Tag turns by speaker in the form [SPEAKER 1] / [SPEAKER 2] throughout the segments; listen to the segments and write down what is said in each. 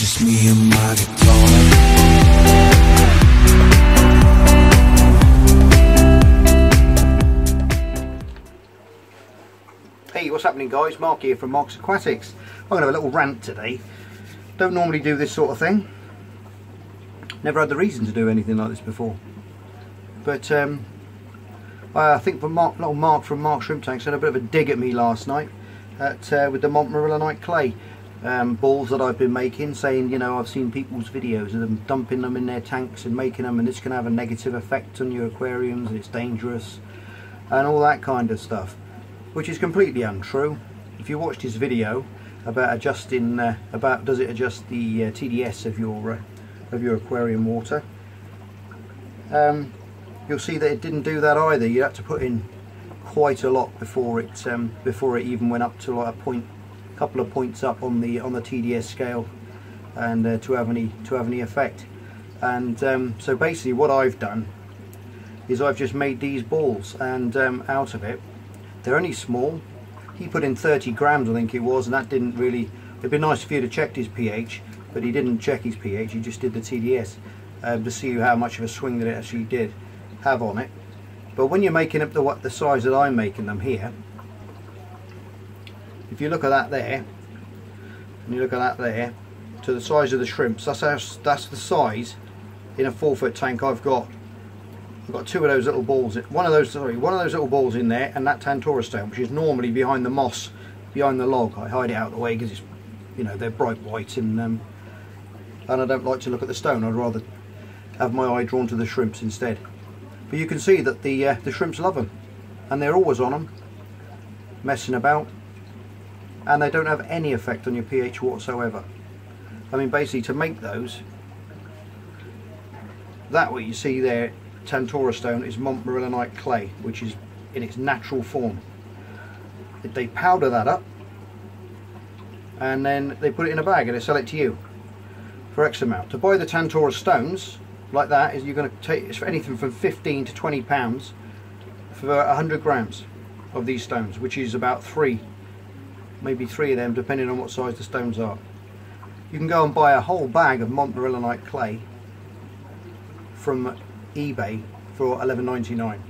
[SPEAKER 1] just me and my guitar.
[SPEAKER 2] Hey, what's happening guys? Mark here from MARKS Aquatics. I'm going to have a little rant today. Don't normally do this sort of thing. Never had the reason to do anything like this before. But I think little Mark from Mark Shrimp Tanks had a bit of a dig at me last night with the montmorillonite clay balls that I've been making, saying, you know, I've seen people's videos of them dumping them in their tanks and making them, and this can have a negative effect on your aquariums and it's dangerous and all that kind of stuff, which is completely untrue. If you watched his video about adjusting, does it adjust the TDS of your aquarium water, you'll see that it didn't do that either. You had to put in quite a lot before it even went up to like a couple of points up on the TDS scale, and to have any effect. And so basically what I've done is I've just made these balls, and out of it, they're only small. He put in 30 grams I think it was, and that didn't really, it'd be nice if he'd have checked his pH, but he didn't check his pH, he just did the TDS to see how much of a swing that it actually did have on it. But when you're making up the size that I'm making them here, if you look at that there, and you look at that there, to the size of the shrimps, that's the size in a 4-foot tank. I've got two of those little balls, one of those little balls in there, and that Tantora stone, which is normally behind the moss, behind the log. I hide it out of the way because it's, you know, they're bright white, and I don't like to look at the stone. I'd rather have my eye drawn to the shrimps instead. But you can see that the shrimps love them, and they're always on them, messing about, and they don't have any effect on your pH whatsoever. I mean, basically, to make those, that what you see there, Tantora stone, is montmorillonite clay, which is in its natural form. They powder that up, and then they put it in a bag and they sell it to you for X amount. To buy the Tantora stones like that, is you're going to take, it's for anything from 15 to 20 pounds for 100 grams of these stones, which is about maybe three of them, depending on what size the stones are. You can go and buy a whole bag of montmorillonite clay from eBay for $11.99.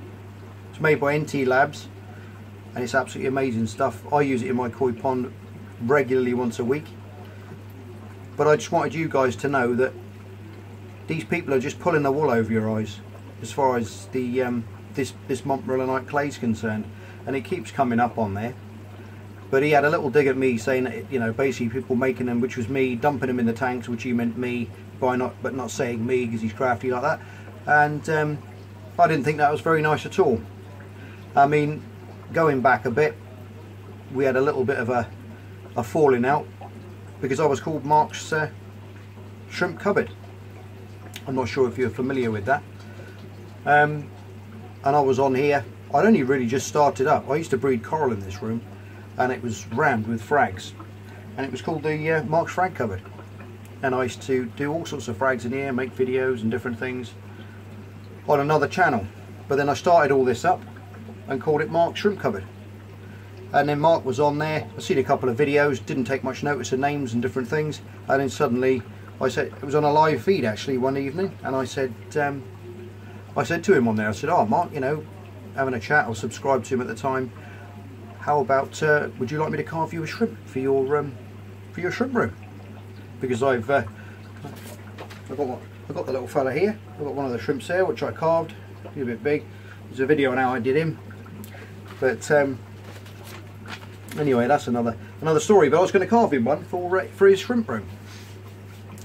[SPEAKER 2] It's made by NT Labs, and it's absolutely amazing stuff. I use it in my koi pond regularly once a week. But I just wanted you guys to know that these people are just pulling the wool over your eyes as far as the this montmorillonite clay is concerned, and it keeps coming up on there. But he had a little dig at me, saying that, you know, basically people making them, which was me, dumping them in the tanks, which he meant me, but not saying me because he's crafty like that. And I didn't think that was very nice at all. I mean, going back a bit, we had a little bit of a falling out because I was called Mark's shrimp cupboard. I'm not sure if you're familiar with that. And I was on here, I'd only really just started up. I used to breed coral in this room, and it was rammed with frags, and it was called the Mark's frag cupboard. And I used to do all sorts of frags in here, make videos and different things on another channel. But then I started all this up and called it Mark's shrimp cupboard. And then Mark was on there. I seen a couple of videos, didn't take much notice of names and different things, and then suddenly I said, it was on a live feed actually one evening, and I said to him on there, I said, oh Mark, you know, having a chat, I was subscribed to him at the time, how about would you like me to carve you a shrimp for your shrimp room? Because I've got the little fella here. I've got one of the shrimps there which I carved, a bit big. There's a video on how I did him, but anyway, that's another story. But I was going to carve him one for his shrimp room.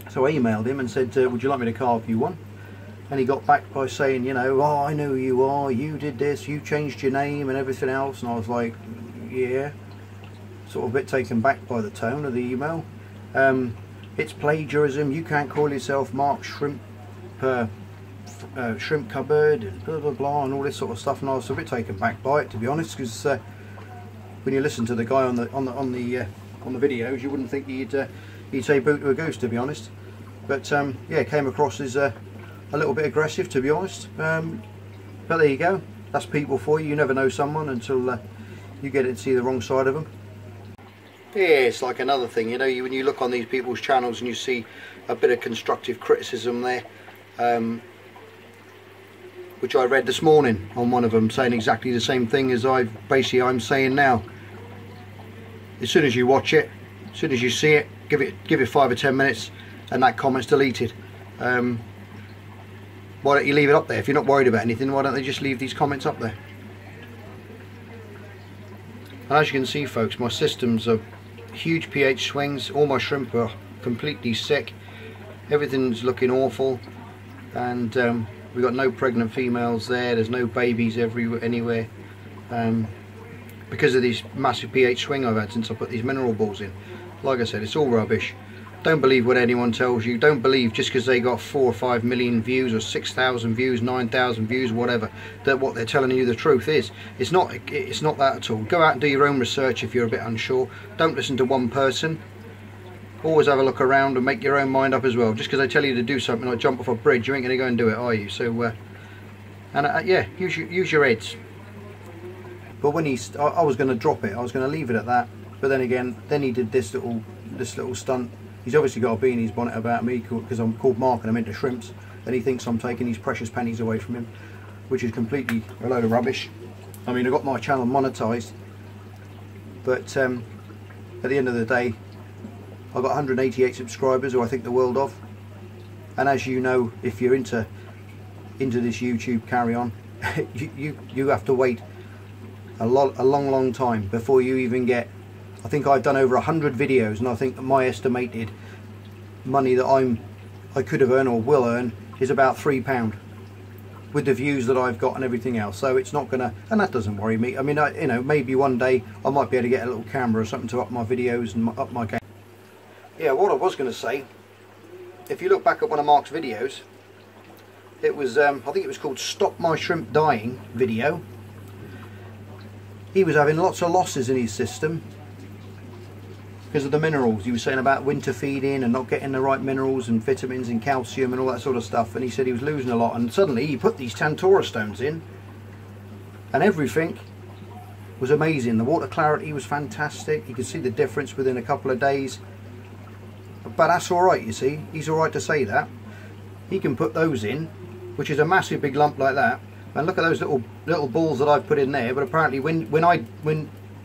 [SPEAKER 2] So I emailed him and said, would you like me to carve you one? And he got back by saying, you know, oh, I know who you are, you did this, you changed your name and everything else. And I was like, yeah, sort of a bit taken back by the tone of the email. It's plagiarism, you can't call yourself Mark's shrimp cupboard and blah blah blah and all this sort of stuff. And I was a bit taken back by it, to be honest, because when you listen to the guy on the videos, you wouldn't think he'd say boot to a goose, to be honest. But yeah, came across as a little bit aggressive, to be honest. But there you go, that's people for you. You never know someone until you get to see the wrong side of them. Yeah, it's like another thing, you know, when you look on these people's channels and you see a bit of constructive criticism there, which I read this morning on one of them, saying exactly the same thing as I'm saying now. As soon as you watch it, as soon as you see it, give it 5 or 10 minutes and that comment's deleted. Why don't you leave it up there? If you're not worried about anything, why don't they just leave these comments up there? And as you can see, folks, my systems are huge pH swings. All my shrimp are completely sick. Everything's looking awful, and we've got no pregnant females there. There's no babies anywhere, because of these massive pH swing I've had since I put these mineral balls in. Like I said, it's all rubbish. Don't believe what anyone tells you. Don't believe just because they got 4 or 5 million views or 6,000 views, 9,000 views, whatever, that what they're telling you the truth is. It's not that at all. Go out and do your own research if you're a bit unsure. Don't listen to one person. Always have a look around and make your own mind up as well. Just because they tell you to do something like jump off a bridge, you ain't going to go and do it, are you? So, yeah, use your heads. But when I was going to drop it, I was going to leave it at that. But then again, he did this little stunt. He's obviously got a bee in his bonnet about me because I'm called Mark and I'm into shrimps, and he thinks I'm taking his precious pennies away from him, which is completely a load of rubbish. I mean, I got my channel monetized, but at the end of the day, I've got 188 subscribers who I think the world of. And as you know, if you're into this YouTube carry on, you have to wait a long time before you even get. I think I've done over 100 videos, and I think my estimated money that I could have earned or will earn is about £3 with the views that I've got and everything else. So it's not gonna, and that doesn't worry me. I mean, you know, maybe one day I might be able to get a little camera or something to up my videos and up my game. Yeah, what I was going to say, if you look back at one of Mark's videos, it was I think it was called "Stop My Shrimp Dying" video. He was having lots of losses in his system because of the minerals. He was saying about winter feeding and not getting the right minerals and vitamins and calcium and all that sort of stuff, and he said he was losing a lot, and suddenly he put these Tantora stones in and everything was amazing. The water clarity was fantastic. You could see the difference within a couple of days. But that's alright, you see. He's alright to say that. He can put those in, which is a massive big lump like that, and look at those little balls that I've put in there. But apparently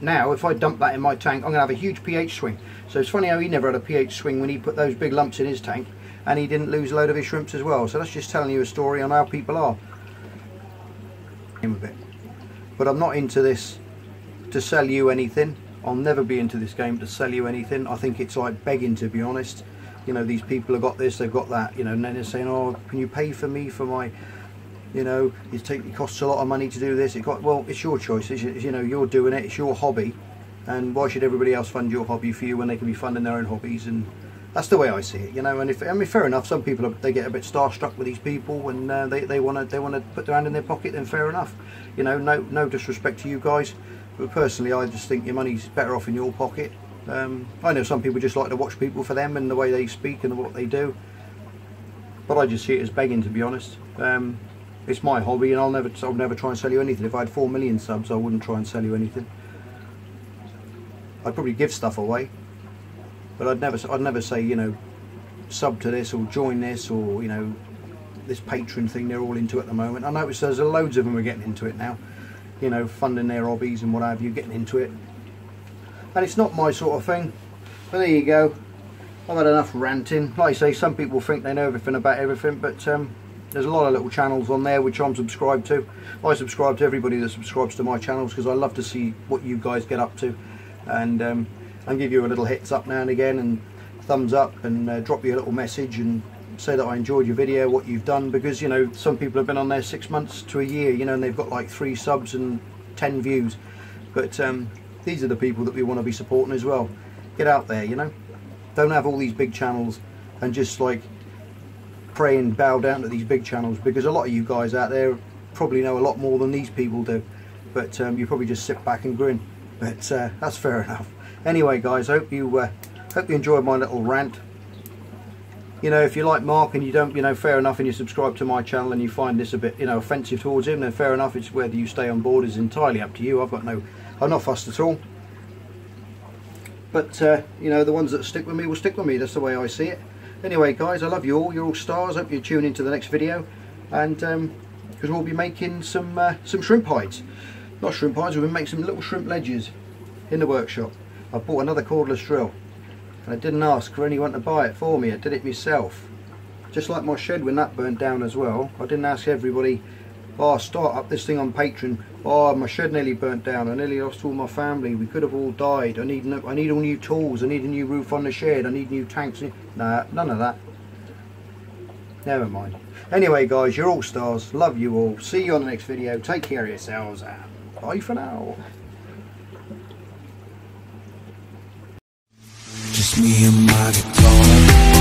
[SPEAKER 2] now, if I dump that in my tank, I'm going to have a huge pH swing. So it's funny how he never had a pH swing when he put those big lumps in his tank, and he didn't lose a load of his shrimps as well. So that's just telling you a story on how people are. But I'm not into this to sell you anything. I'll never be into this game to sell you anything. I think it's like begging, to be honest. You know, these people have got this, they've got that, you know, and then they're saying, oh, can you pay for me for my, you know, it costs a lot of money to do this. Well, it's your choice. You know, you're doing it. It's your hobby, and why should everybody else fund your hobby for you when they can be funding their own hobbies? And that's the way I see it, you know. And I mean, fair enough. Some people they get a bit starstruck with these people, and they want to put their hand in their pocket. Then fair enough, you know. No disrespect to you guys, but personally, I just think your money's better off in your pocket. I know some people just like to watch people for them and the way they speak and what they do, but I just see it as begging, to be honest. It's my hobby, and I'll never try and sell you anything. If I had 4 million subs, I wouldn't try and sell you anything. I'd probably give stuff away, but I'd never say, you know, sub to this or join this, or, you know, this Patreon thing they're all into at the moment. I notice there's loads of them are getting into it now, you know, funding their hobbies and what have you, getting into it. And it's not my sort of thing. But there you go. I've had enough ranting. Like I say, some people think they know everything about everything, but there's a lot of little channels on there which I'm subscribed to. I subscribe to everybody that subscribes to my channels because I love to see what you guys get up to, and give you a little hits up now and again, and thumbs up, and drop you a little message and say that I enjoyed your video, what you've done, because, you know, some people have been on there 6 months to a year, you know, and they've got like 3 subs and 10 views. But these are the people that we want to be supporting as well. Get out there, you know. Don't have all these big channels and just like pray and bow down to these big channels, because a lot of you guys out there probably know a lot more than these people do, but you probably just sit back and grin. But that's fair enough. Anyway, guys, hope you enjoyed my little rant. You know, if you like Mark and you don't, you know, fair enough, and you subscribe to my channel and you find this a bit, you know, offensive towards him, then fair enough. It's whether you stay on board is entirely up to you. I'm not fussed at all. but you know, the ones that stick with me will stick with me. That's the way I see it. Anyway guys, I love you all. You're all stars. Hope you tune into the next video, and because we'll be making some shrimp hides. Not shrimp hides, we'll make some little shrimp ledges in the workshop. I bought another cordless drill, and I didn't ask for anyone to buy it for me. I did it myself. Just like my shed when that burnt down as well. I didn't ask everybody, oh, start up this thing on Patreon. Oh, my shed nearly burnt down. I nearly lost all my family. We could have all died. I need all new tools. I need a new roof on the shed. I need new tanks. Nah, none of that. Never mind. Anyway guys, you're all stars. Love you all. See you on the next video. Take care of yourselves. Bye for now.
[SPEAKER 1] Just me and my guitar.